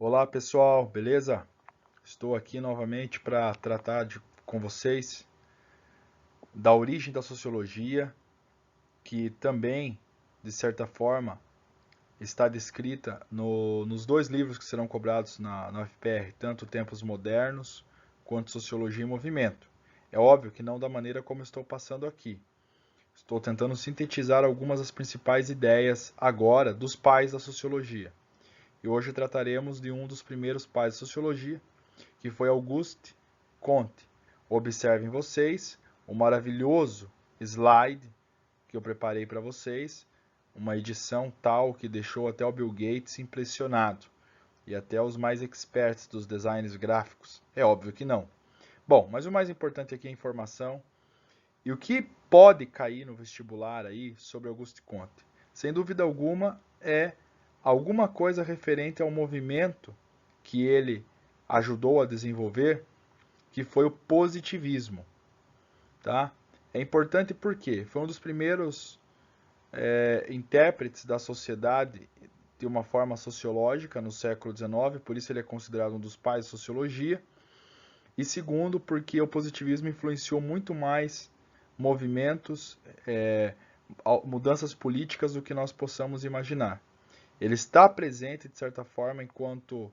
Olá pessoal, beleza? Estou aqui novamente para tratar com vocês da origem da sociologia, que também, de certa forma, está descrita nos dois livros que serão cobrados na UFPR, tanto Tempos Modernos quanto Sociologia em Movimento. É óbvio que não da maneira como estou passando aqui. Estou tentando sintetizar algumas das principais ideias agora dos pais da sociologia. E hoje trataremos de um dos primeiros pais da sociologia, que foi Auguste Comte. Observem vocês o maravilhoso slide que eu preparei para vocês, uma edição tal que deixou até o Bill Gates impressionado e até os mais experts dos designs gráficos. É óbvio que não. Bom, mas o mais importante aqui é a informação e o que pode cair no vestibular aí sobre Auguste Comte. Sem dúvida alguma é alguma coisa referente ao movimento que ele ajudou a desenvolver, que foi o positivismo, tá? É importante porque foi um dos primeiros intérpretes da sociedade de uma forma sociológica no século XIX, por isso ele é considerado um dos pais da sociologia. E segundo, porque o positivismo influenciou muito mais movimentos, mudanças políticas do que nós possamos imaginar. Ele está presente, de certa forma, enquanto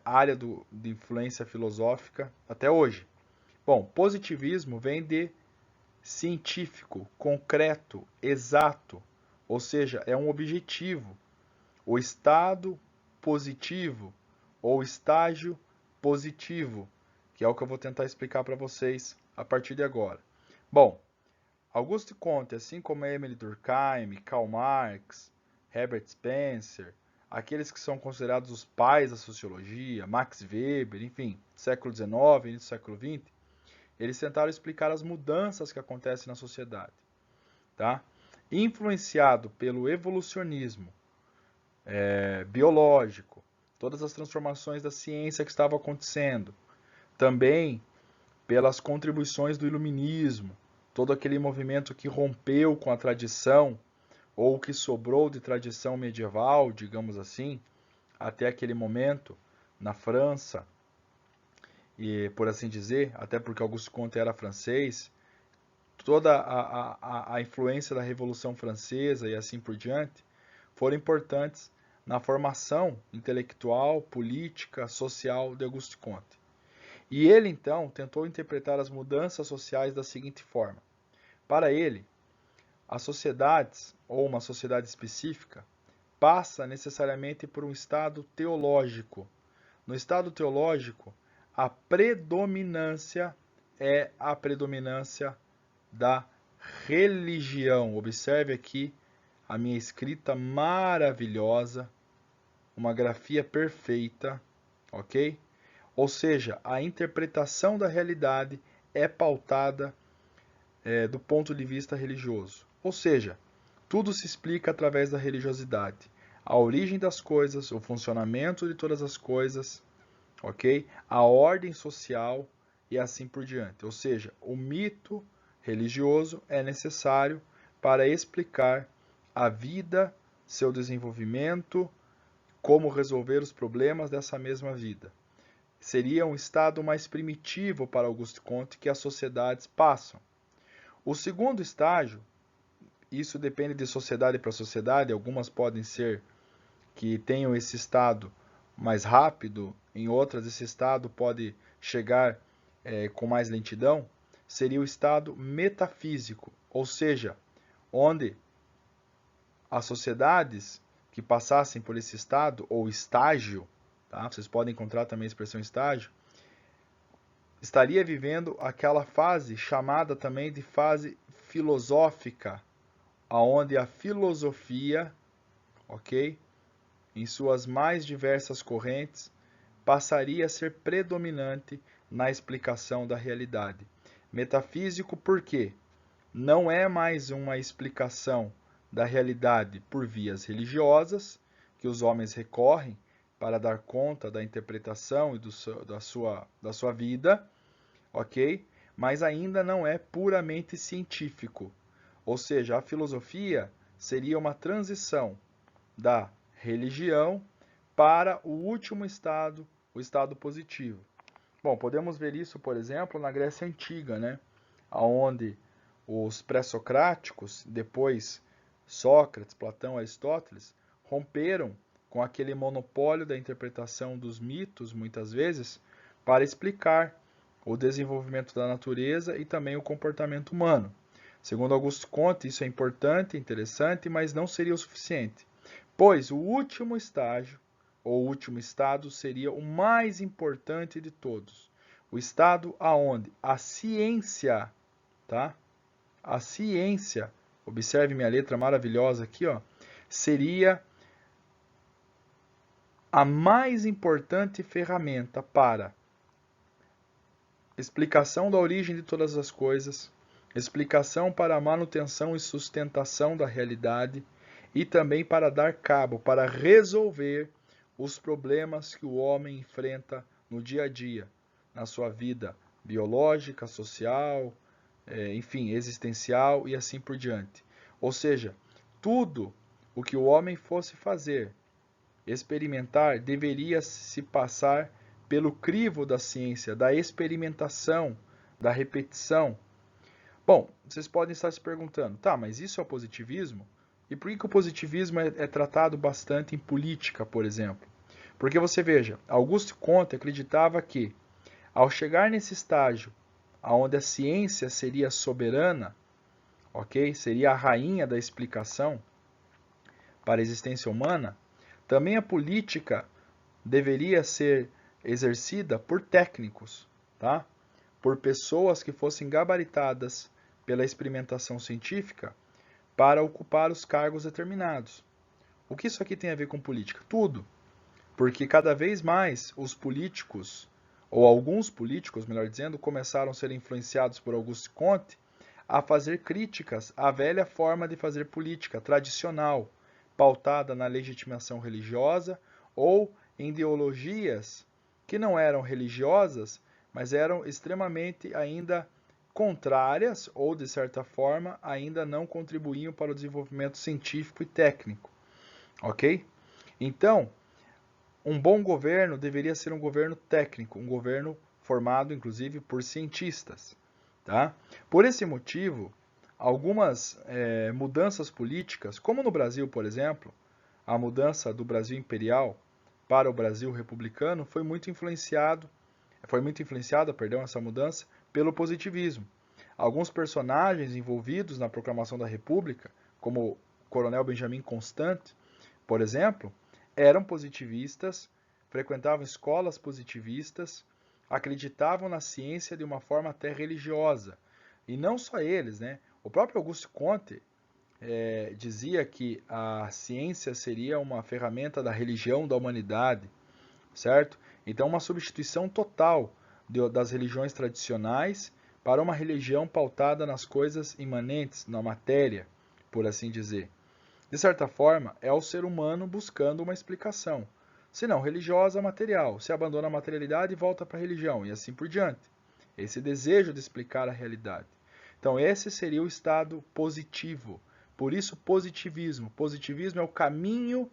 área de influência filosófica até hoje. Bom, positivismo vem de científico, concreto, exato, ou seja, é um objetivo. O estado positivo ou estágio positivo, que é o que eu vou tentar explicar para vocês a partir de agora. Bom, Auguste Comte, assim como Emile Durkheim, Karl Marx, Herbert Spencer, aqueles que são considerados os pais da sociologia, Max Weber, enfim, século XIX, início do século XX, eles tentaram explicar as mudanças que acontecem na sociedade, tá? Influenciado pelo evolucionismo biológico, todas as transformações da ciência que estavam acontecendo, também pelas contribuições do iluminismo, todo aquele movimento que rompeu com a tradição ou que sobrou de tradição medieval, digamos assim, até aquele momento na França, e por assim dizer, até porque Auguste Comte era francês, toda a influência da Revolução Francesa e assim por diante, foram importantes na formação intelectual, política, social de Auguste Comte. E ele, então, tentou interpretar as mudanças sociais da seguinte forma. Para ele, as sociedades, ou uma sociedade específica, passa necessariamente por um estado teológico. No estado teológico, a predominância é a predominância da religião. Observe aqui a minha escrita maravilhosa, uma grafia perfeita, ok? Ou seja, a interpretação da realidade é pautada do ponto de vista religioso. Ou seja, tudo se explica através da religiosidade. A origem das coisas, o funcionamento de todas as coisas, ok? A ordem social e assim por diante. Ou seja, o mito religioso é necessário para explicar a vida, seu desenvolvimento, como resolver os problemas dessa mesma vida. Seria um estado mais primitivo para Auguste Comte que as sociedades passam. O segundo estágio, isso depende de sociedade para sociedade, algumas podem ser que tenham esse estado mais rápido, em outras esse estado pode chegar com mais lentidão, seria o estado metafísico, ou seja, onde as sociedades que passassem por esse estado ou estágio, tá? Vocês podem encontrar também a expressão estágio, estaria vivendo aquela fase chamada também de fase filosófica, aonde a filosofia, ok, em suas mais diversas correntes, passaria a ser predominante na explicação da realidade. Metafísico por quê? Não é mais uma explicação da realidade por vias religiosas, que os homens recorrem para dar conta da interpretação e da sua vida, ok? Mas ainda não é puramente científico. Ou seja, a filosofia seria uma transição da religião para o último estado, o estado positivo. Bom, podemos ver isso, por exemplo, na Grécia Antiga, né? Onde os pré-socráticos, depois Sócrates, Platão, Aristóteles, romperam com aquele monopólio da interpretação dos mitos, muitas vezes, para explicar o desenvolvimento da natureza e também o comportamento humano. Segundo Auguste Comte, isso é importante, interessante, mas não seria o suficiente, pois o último estágio, ou último estado, seria o mais importante de todos. O estado aonde a ciência, tá? A ciência, observe minha letra maravilhosa aqui, ó, seria a mais importante ferramenta para explicação da origem de todas as coisas, explicação para a manutenção e sustentação da realidade e também para dar cabo, para resolver os problemas que o homem enfrenta no dia a dia, na sua vida biológica, social, enfim, existencial e assim por diante. Ou seja, tudo o que o homem fosse fazer, experimentar, deveria se passar pelo crivo da ciência, da experimentação, da repetição. Bom, vocês podem estar se perguntando, tá, mas isso é o positivismo? E por que o positivismo é tratado bastante em política, por exemplo? Porque você veja, Auguste Comte acreditava que, ao chegar nesse estágio, onde a ciência seria soberana, ok? Seria a rainha da explicação para a existência humana, também a política deveria ser exercida por técnicos, tá? Por pessoas que fossem gabaritadas pela experimentação científica para ocupar os cargos determinados. O que isso aqui tem a ver com política? Tudo. Porque cada vez mais os políticos, ou alguns políticos, melhor dizendo, começaram a ser influenciados por Auguste Comte a fazer críticas à velha forma de fazer política tradicional, pautada na legitimação religiosa ou em ideologias que não eram religiosas, mas eram extremamente ainda contrárias ou, de certa forma, ainda não contribuíam para o desenvolvimento científico e técnico. Ok? Então, um bom governo deveria ser um governo técnico, um governo formado, inclusive, por cientistas. Tá? Por esse motivo, algumas mudanças políticas, como no Brasil, por exemplo, a mudança do Brasil imperial para o Brasil republicano foi muito influenciada, essa mudança, pelo positivismo. Alguns personagens envolvidos na proclamação da República, como o Coronel Benjamin Constant, por exemplo, eram positivistas, frequentavam escolas positivistas, acreditavam na ciência de uma forma até religiosa. E não só eles, né? O próprio Auguste Comte dizia que a ciência seria uma ferramenta da religião da humanidade, certo? Então, uma substituição total das religiões tradicionais para uma religião pautada nas coisas imanentes, na matéria, por assim dizer. De certa forma, é o ser humano buscando uma explicação. Se não religiosa, material. Se abandona a materialidade e volta para a religião, e assim por diante. Esse desejo de explicar a realidade. Então, esse seria o estado positivo. Por isso, positivismo. Positivismo é o caminho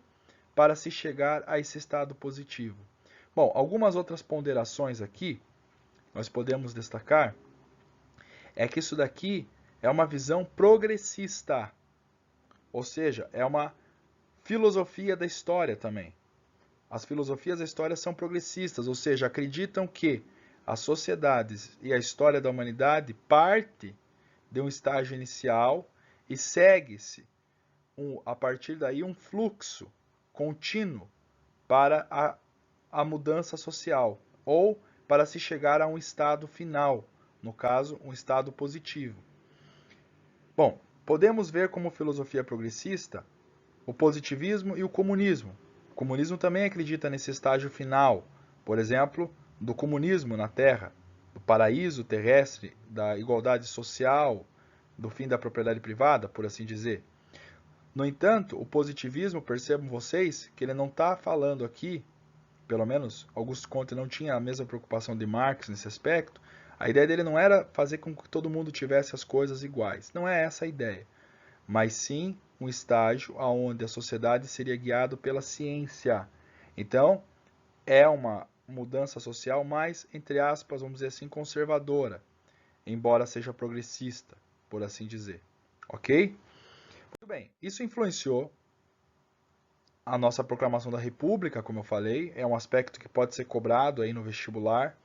para se chegar a esse estado positivo. Bom, algumas outras ponderações aqui, nós podemos destacar, é que isso daqui é uma visão progressista. Ou seja, é uma filosofia da história também. As filosofias da história são progressistas, ou seja, acreditam que as sociedades e a história da humanidade parte de um estágio inicial e segue-se a partir daí um fluxo contínuo para a mudança social ou para se chegar a um estado final, no caso, um estado positivo. Bom, podemos ver como filosofia progressista o positivismo e o comunismo. O comunismo também acredita nesse estágio final, por exemplo, do comunismo na Terra, do paraíso terrestre, da igualdade social, do fim da propriedade privada, por assim dizer. No entanto, o positivismo, percebam vocês, que ele não está falando aqui, pelo menos Auguste Comte não tinha a mesma preocupação de Marx nesse aspecto, a ideia dele não era fazer com que todo mundo tivesse as coisas iguais. Não é essa a ideia. Mas sim um estágio onde a sociedade seria guiada pela ciência Então, é uma mudança social mais, entre aspas, vamos dizer assim, conservadora, embora seja progressista, por assim dizer. Ok? Muito bem, isso influenciou a nossa proclamação da República, como eu falei, é um aspecto que pode ser cobrado aí no vestibular,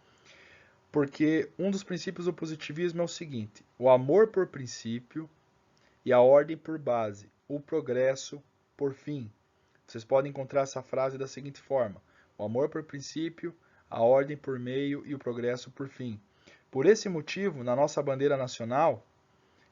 porque um dos princípios do positivismo é o seguinte: o amor por princípio e a ordem por base, o progresso por fim. Vocês podem encontrar essa frase da seguinte forma: o amor por princípio, a ordem por meio e o progresso por fim. Por esse motivo, na nossa bandeira nacional,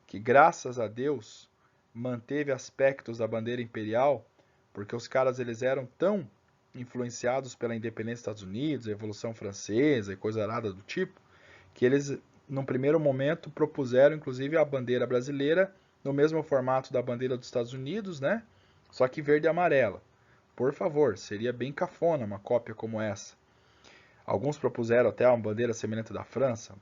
que graças a Deus manteve aspectos da bandeira imperial, porque os caras eles eram tão influenciados pela independência dos Estados Unidos, a Revolução Francesa e coisa arada do tipo, que eles, num primeiro momento, propuseram inclusive a bandeira brasileira no mesmo formato da bandeira dos Estados Unidos, né? Só que verde e amarela. Por favor, seria bem cafona uma cópia como essa. Alguns propuseram até uma bandeira semelhante da França.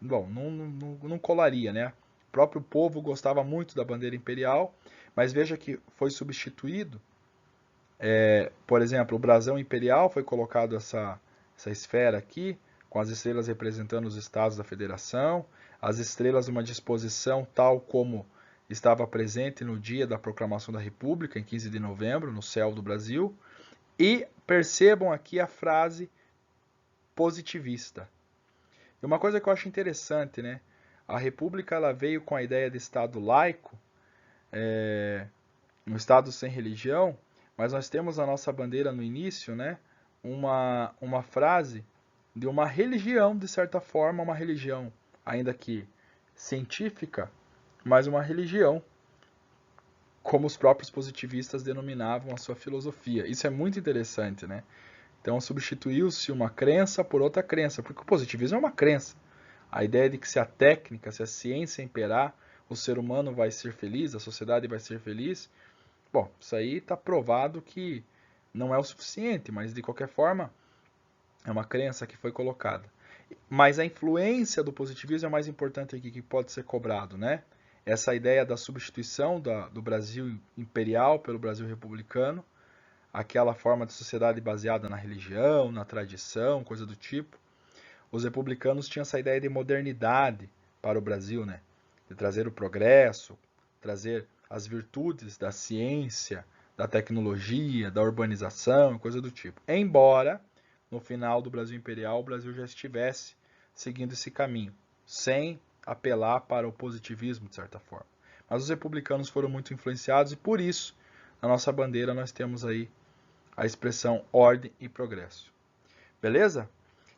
Bom, não colaria, né? O próprio povo gostava muito da bandeira imperial, mas veja que foi substituído. Por exemplo, o brasão imperial foi colocado essa esfera aqui, com as estrelas representando os estados da federação, as estrelas numa disposição tal como estava presente no dia da proclamação da República, em 15 de novembro, no céu do Brasil. E percebam aqui a frase positivista. E uma coisa que eu acho interessante, né? A República ela veio com a ideia de Estado laico, um Estado sem religião, mas nós temos na nossa bandeira no início, né? Uma frase de uma religião, de certa forma, uma religião, ainda que científica, mas uma religião, como os próprios positivistas denominavam a sua filosofia. Isso é muito interessante, né? Então substituiu-se uma crença por outra crença, porque o positivismo é uma crença. A ideia de que se a técnica, se a ciência imperar, o ser humano vai ser feliz, a sociedade vai ser feliz. Bom, isso aí está provado que não é o suficiente, mas de qualquer forma é uma crença que foi colocada. Mas a influência do positivismo é o mais importante aqui que pode ser cobrado, né? Essa ideia da substituição do Brasil imperial pelo Brasil republicano, aquela forma de sociedade baseada na religião, na tradição, coisa do tipo. Os republicanos tinham essa ideia de modernidade para o Brasil, né? De trazer o progresso, trazer as virtudes da ciência, da tecnologia, da urbanização, coisa do tipo. Embora, no final do Brasil Imperial, o Brasil já estivesse seguindo esse caminho, sem apelar para o positivismo, de certa forma. Mas os republicanos foram muito influenciados e, por isso, na nossa bandeira nós temos aí a expressão ordem e progresso. Beleza?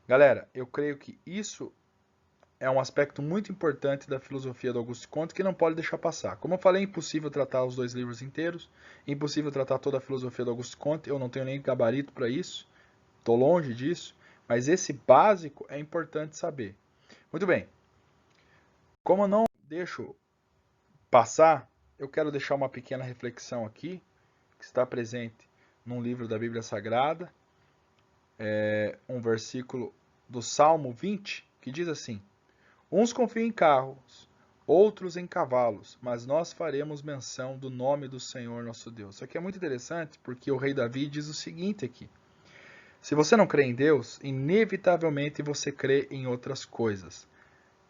Galera, eu creio que isso é um aspecto muito importante da filosofia do Auguste Comte que não pode deixar passar. Como eu falei, é impossível tratar os 2 livros inteiros, é impossível tratar toda a filosofia do Auguste Comte, eu não tenho nem gabarito para isso, estou longe disso, mas esse básico é importante saber. Muito bem, como eu não deixo passar, eu quero deixar uma pequena reflexão aqui, que está presente num livro da Bíblia Sagrada, um versículo do Salmo 20, que diz assim: uns confiam em carros, outros em cavalos, mas nós faremos menção do nome do Senhor nosso Deus. Isso aqui é muito interessante porque o rei Davi diz o seguinte aqui: se você não crê em Deus, inevitavelmente você crê em outras coisas.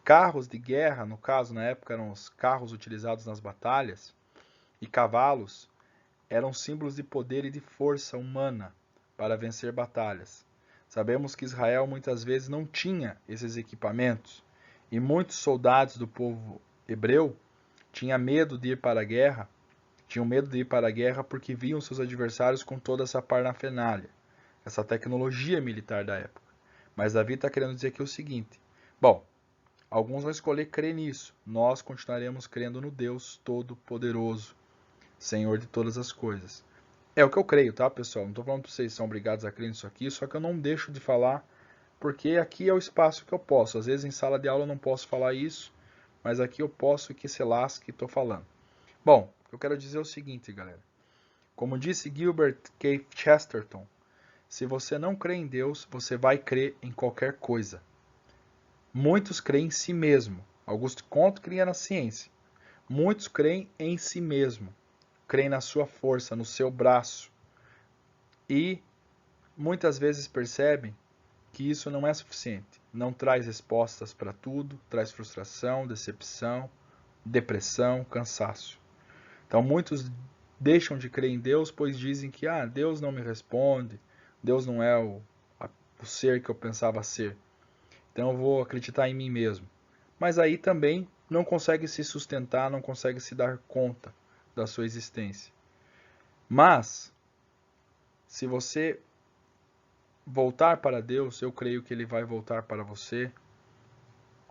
Carros de guerra, no caso, na época eram os carros utilizados nas batalhas, e cavalos eram símbolos de poder e de força humana para vencer batalhas. Sabemos que Israel muitas vezes não tinha esses equipamentos, e muitos soldados do povo hebreu tinham medo de ir para a guerra, porque viam seus adversários com toda essa parafernália, essa tecnologia militar da época. Mas Davi está querendo dizer aqui o seguinte: bom, alguns vão escolher crer nisso, nós continuaremos crendo no Deus Todo-Poderoso, Senhor de todas as coisas. É o que eu creio, tá, pessoal? Não estou falando para vocês são obrigados a crer nisso aqui, só que eu não deixo de falar, porque aqui é o espaço que eu posso. Às vezes em sala de aula eu não posso falar isso, mas aqui eu posso e que se lasque estou falando. Bom, o que eu quero dizer é o seguinte, galera. Como disse Gilbert K. Chesterton, se você não crê em Deus, você vai crer em qualquer coisa. Muitos creem em si mesmo. Auguste Comte cria na ciência. Muitos creem em si mesmo. Creem na sua força, no seu braço. E muitas vezes percebem que isso não é suficiente. Não traz respostas para tudo, traz frustração, decepção, depressão, cansaço. Então muitos deixam de crer em Deus, pois dizem que Deus não me responde, Deus não é o ser que eu pensava ser. Então eu vou acreditar em mim mesmo. Mas aí também não consegue se sustentar, não consegue se dar conta da sua existência. Mas, se você voltar para Deus, eu creio que Ele vai voltar para você.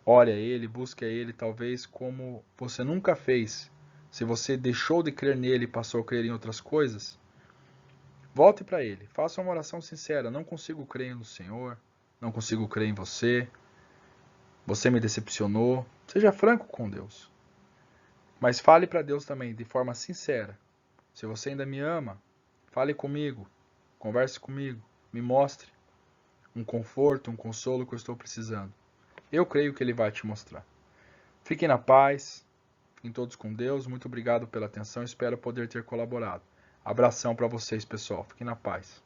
Ore a Ele, busque a Ele, talvez como você nunca fez. Se você deixou de crer nele e passou a crer em outras coisas, volte para Ele. Faça uma oração sincera. Não consigo crer no Senhor, não consigo crer em você. Você me decepcionou. Seja franco com Deus. Mas fale para Deus também de forma sincera. Se você ainda me ama, fale comigo, converse comigo, me mostre um conforto, um consolo que eu estou precisando. Eu creio que Ele vai te mostrar. Fiquem na paz, fiquem todos com Deus. Muito obrigado pela atenção, espero poder ter colaborado. Abração para vocês, pessoal. Fiquem na paz.